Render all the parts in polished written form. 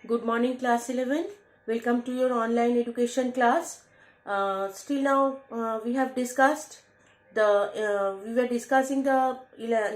Good morning, class 11. Welcome to your online education class. Still now we have discussed we were discussing the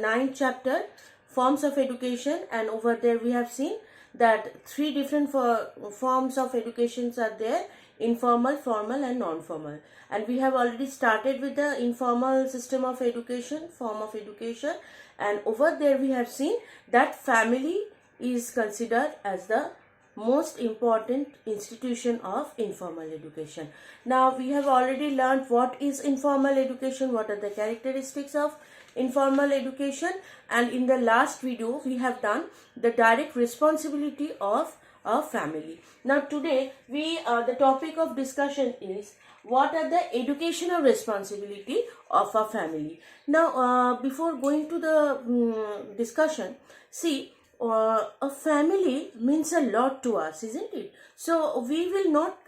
ninth chapter, forms of education, and over there we have seen that three different forms of educations are there: informal, formal, and non-formal. And we have already started with the informal system of education, form of education, and over there we have seen that family is considered as the most important institution of informal education. Now we have already learned what is informal education, what are the characteristics of informal education, and in the last video we have done the direct responsibility of a family. Now today the topic of discussion is what are the educational responsibility of a family. Now before going to the discussion, see, a family means a lot to us, isn't it? So we will not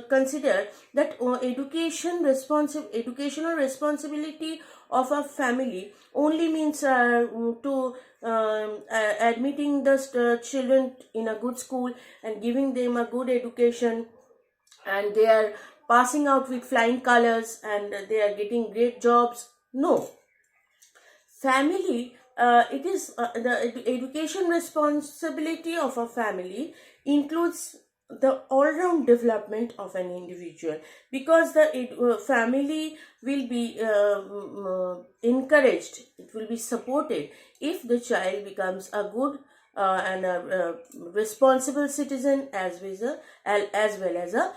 consider that educational responsibility of a family only means to admitting the children in a good school and giving them a good education, and they are passing out with flying colors and they are getting great jobs. No, family, it is the education responsibility of a family includes the all-round development of an individual, because the family will be encouraged, it will be supported if the child becomes a good and a responsible citizen, as well as a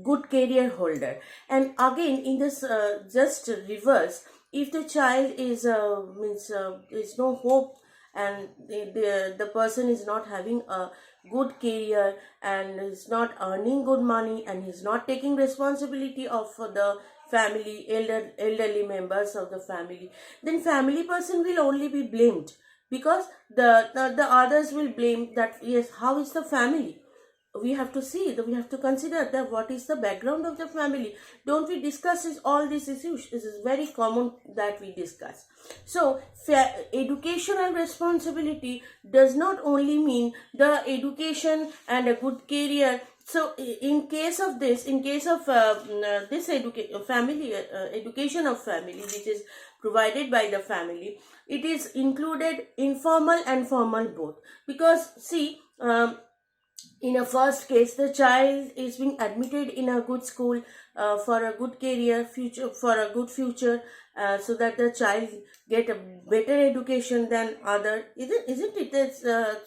good career holder. And again, in this just reverse, if the child is is no hope, and the person is not having a good career and is not earning good money and is not taking responsibility of the family, elderly members of the family, then family person will only be blamed, because the others will blame that, yes, how is the family. We have to see that, we have to consider that what is the background of the family. Don't we discuss all these issues? This is very common that we discuss. So educational responsibility does not only mean the education and a good career. So in case of this this family education of family, which is provided by the family, it is included informal and formal both. Because see, in a first case, the child is being admitted in a good school for a good career future, for a good future, so that the child get a better education than other, isn't it?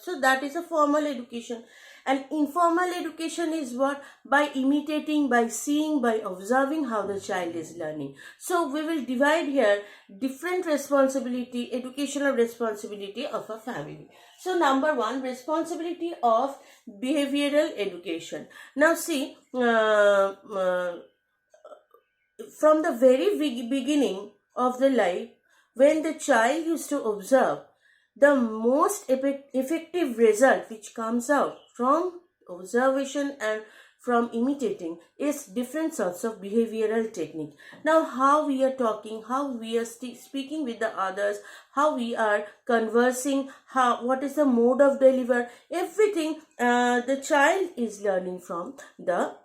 So that is a formal education. And informal education is what? By imitating, by seeing, by observing how the child is learning. So we will divide here different responsibility, educational responsibility of a family. So number one, responsibility of behavioral education. Now see, from the very beginning of the life, when the child used to observe, the most effective result which comes out from observation and from imitating is different sorts of behavioral technique. Now how we are talking, how we are speaking with the others, how we are conversing, what is the mode of deliver, everything the child is learning from the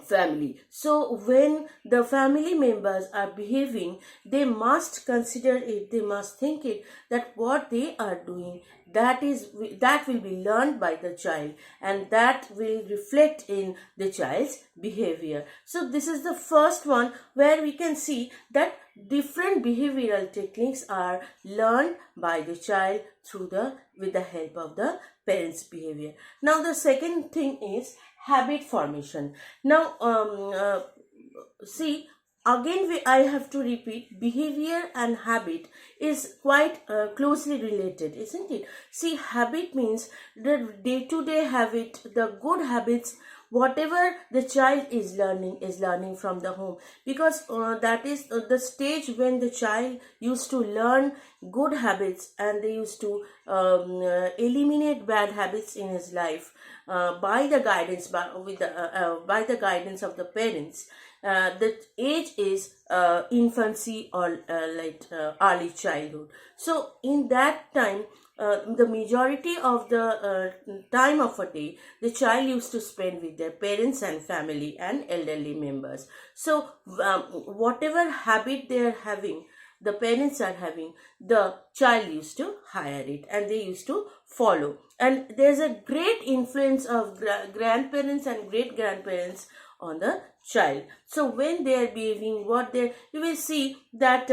family. So when the family members are behaving, they must consider it, they must think it, that what they are doing, that will be learned by the child, and that will reflect in the child's behavior. So this is the first one where we can see that different behavioral techniques are learned by the child with the help of the parents' behavior. Now the second thing is habit formation. Now see, again I have to repeat, behavior and habit is quite closely related, isn't it? See, habit means the day-to-day habit, the good habits, whatever the child is learning from the home, because that is the stage when the child used to learn good habits, and they used to eliminate bad habits in his life by the guidance by the guidance of the parents. The age is infancy or early childhood. So in that time, the majority of the time of a day, the child used to spend with their parents and family and elderly members. So whatever habit they are having, the parents are having, the child used to hire it and they used to follow. And there's a great influence of grandparents and great grandparents on the child. So when they are behaving, what they, you will see that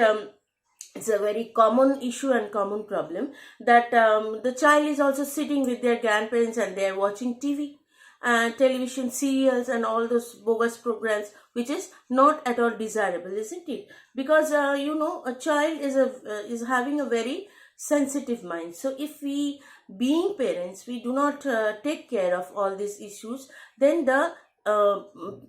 it's a very common issue and common problem that the child is also sitting with their grandparents and they are watching TV and television serials and all those bogus programs, which is not at all desirable, isn't it? Because a child is having a very sensitive mind. So if we, being parents, we do not take care of all these issues, then the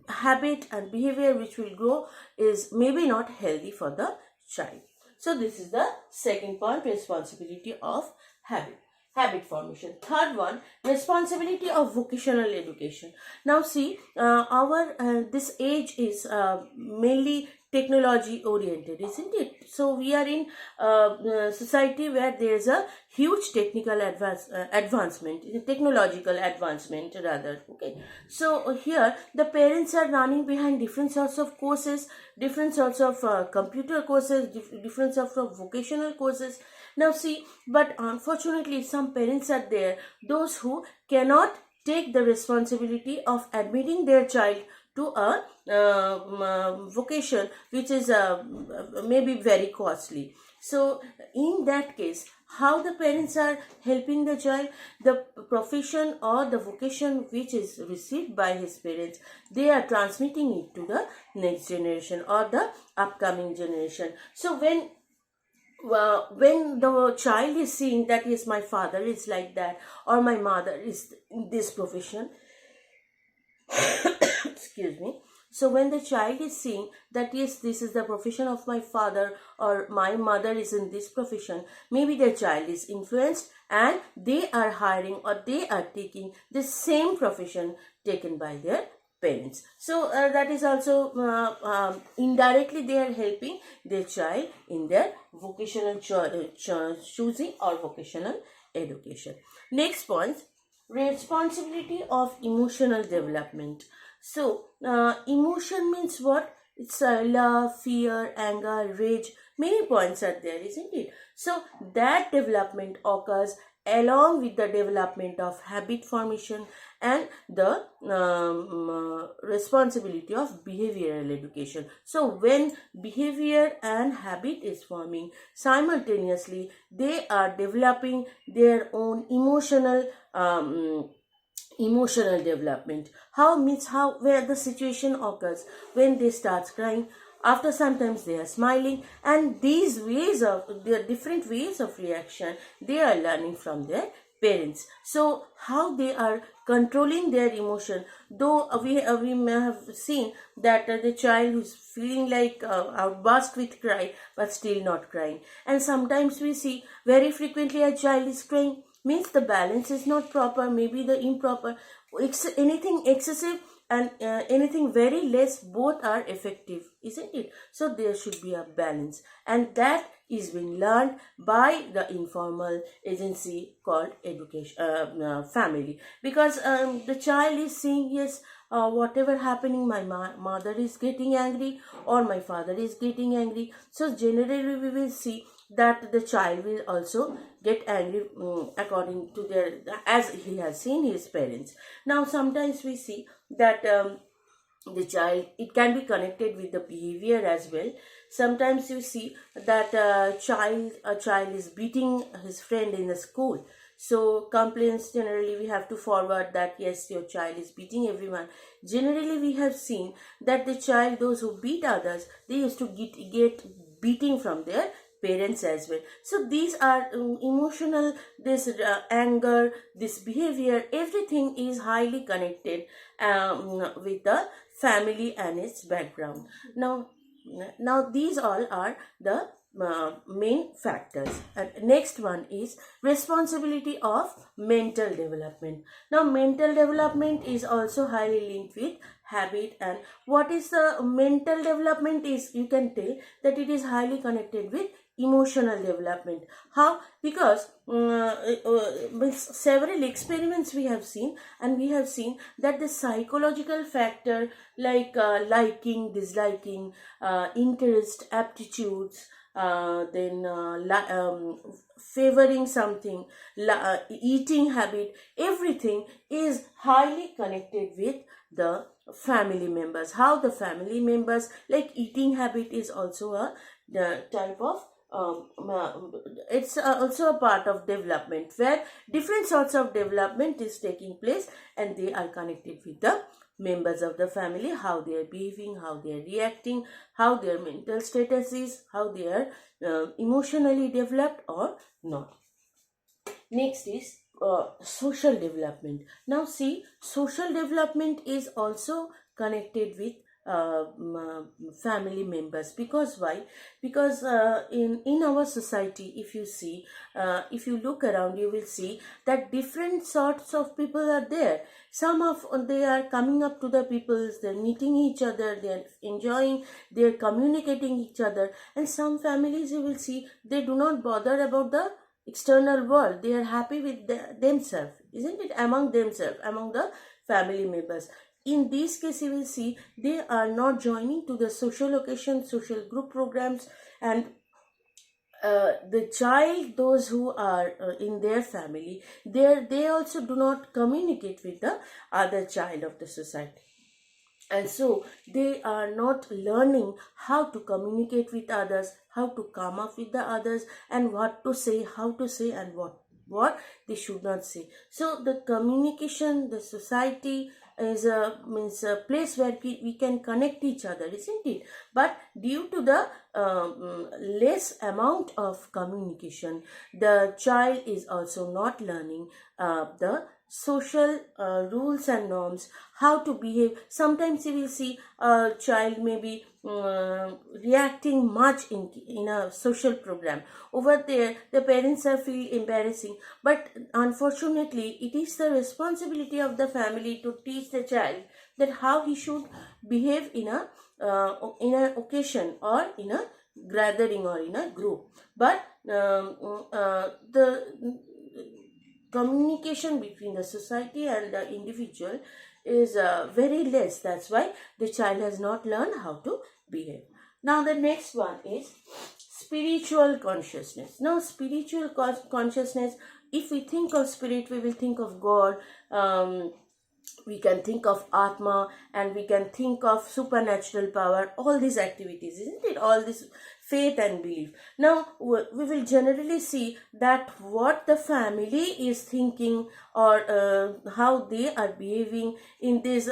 habit and behavior which will grow is maybe not healthy for the child. So this is the second point, responsibility of habit formation. Third one, responsibility of vocational education. Now see, this age is mainly technology oriented, isn't it? So we are in a society where there is a huge technical advancement, technological advancement rather. Okay, so here the parents are running behind different sorts of courses, different sorts of computer courses, different sorts of vocational courses. Now see, but unfortunately some parents are there, those who cannot take the responsibility of admitting their child to a vocation which is maybe very costly. So in that case, how the parents are helping the child, the profession or the vocation which is received by his parents, they are transmitting it to the next generation or the upcoming generation. So when the child is seeing that yes, my father is like that or my mother is in this profession, excuse me. So when the child is seeing that yes, this is the profession of my father or my mother is in this profession, maybe the child is influenced and they are hiring or they are taking the same profession taken by their parents. So that is also indirectly they are helping their child in their vocational choosing or vocational education. Next point, responsibility of emotional development. So emotion means what? It's love, fear, anger, rage. Many points are there, isn't it? So that development occurs along with the development of habit formation and the responsibility of behavioral education. So when behavior and habit is forming simultaneously, they are developing their own emotional development. How means how, where the situation occurs when they start crying, after sometimes they are smiling, and these ways of their different ways of reaction they are learning from their parents. So how they are controlling their emotion, though we may have seen that the child who's feeling like outburst with cry but still not crying, and sometimes we see very frequently a child is crying, means the balance is not proper, maybe the improper, anything excessive and anything very less, both are effective, isn't it? So there should be a balance, and that is being learned by the informal agency called education family, because the child is saying yes, whatever happening, my mother is getting angry or my father is getting angry. So generally we will see that the child will also get angry according to their, as he has seen his parents. Now sometimes we see that the child, it can be connected with the behavior as well. Sometimes you see that a child is beating his friend in the school. So complaints, generally we have to forward that yes, your child is beating everyone. Generally we have seen that the child, those who beat others, they used to get beating from their parents as well. So these are emotional, this anger, this behavior, everything is highly connected with the family and its background. Now these all are the main factors. And next one is responsibility of mental development. Now, mental development is also highly linked with habit. And what is the mental development is, you can tell that it is highly connected with emotional development. How? Because with several experiments we have seen, and we have seen that the psychological factor like liking, disliking, interest, aptitudes, favoring something, eating habit, everything is highly connected with the family members. How the family members, like eating habit is also a type of it's also a part of development, where different sorts of development is taking place, and they are connected with the members of the family, how they are behaving, how they are reacting, how their mental status is, how they are emotionally developed or not. Next is social development. Now see, social development is also connected with family members. Because why? Because in our society, if you see, if you look around, you will see that different sorts of people are there. Some of they are coming up to the peoples, they're meeting each other, they're enjoying, they're communicating each other. And some families, you will see, they do not bother about the external world, they are happy with themselves, isn't it, among themselves, among the family members. In this case, you will see they are not joining to the social occasions, social group programs. And the child, those who are in their family, they also do not communicate with the other child of the society. And so they are not learning how to communicate with others, how to come up with the others, and what to say, how to say, and what they should not say. So the communication, the society is a place where we can connect each other, isn't it? But due to the less amount of communication, the child is also not learning the social rules and norms, how to behave. Sometimes you will see a child may be reacting much in a social program. Over there, the parents are feel embarrassing, but unfortunately it is the responsibility of the family to teach the child that how he should behave in an occasion, or in a gathering, or in a group. But the communication between the society and the individual is very less. That's why the child has not learned how to behave. Now the next one is spiritual consciousness. Now spiritual consciousness, if we think of spirit, we will think of God. We can think of Atma, and we can think of supernatural power, all these activities, isn't it? All this faith and belief. Now, we will generally see that what the family is thinking, or how they are behaving in these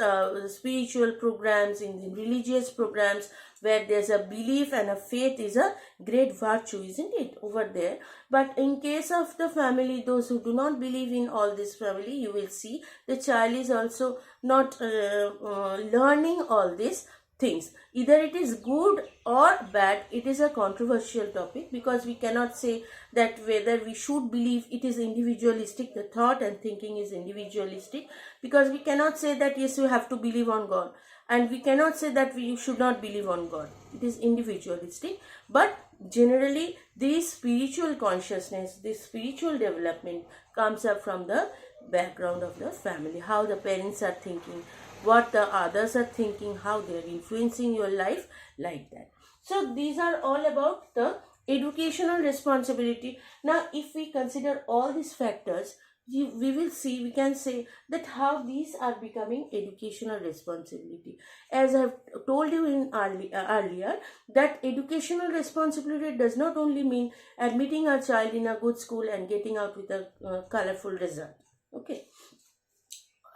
spiritual programs, in the religious programs, where there's a belief and a faith is a great virtue, isn't it, over there. But in case of the family, those who do not believe in all this family, you will see the child is also not learning all these things. Either it is good or bad, it is a controversial topic, because we cannot say that whether we should believe. It is individualistic, the thought and thinking is individualistic, because we cannot say that yes, you have to believe on God, and we cannot say that you should not believe on God. It is individualistic. But generally, this spiritual consciousness, this spiritual development comes up from the background of the family, how the parents are thinking, what the others are thinking, how they are influencing your life, like that. So these are all about the educational responsibility. Now if we consider all these factors, we will see, we can say that how these are becoming educational responsibility. As I have told you in earlier, that educational responsibility does not only mean admitting a child in a good school and getting out with a colorful result, okay,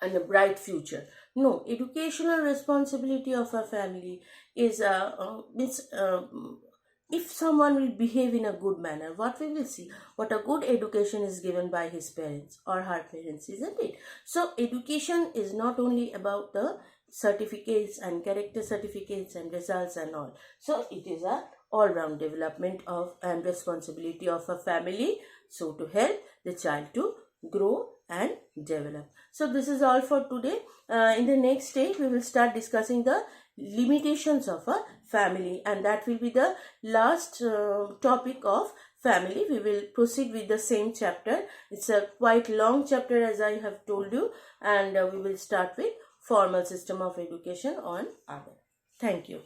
and a bright future. No, educational responsibility of a family is if someone will behave in a good manner, what we will see, what a good education is given by his parents or her parents, isn't it? So education is not only about the certificates and character certificates and results and all. So it is a all-round development of and responsibility of a family, so to help the child to grow and develop. So this is all for today. In the next stage we will start discussing the limitations of a family, and that will be the last topic of family. We will proceed with the same chapter. It's a quite long chapter, as I have told you, and we will start with formal system of education on other. Thank you.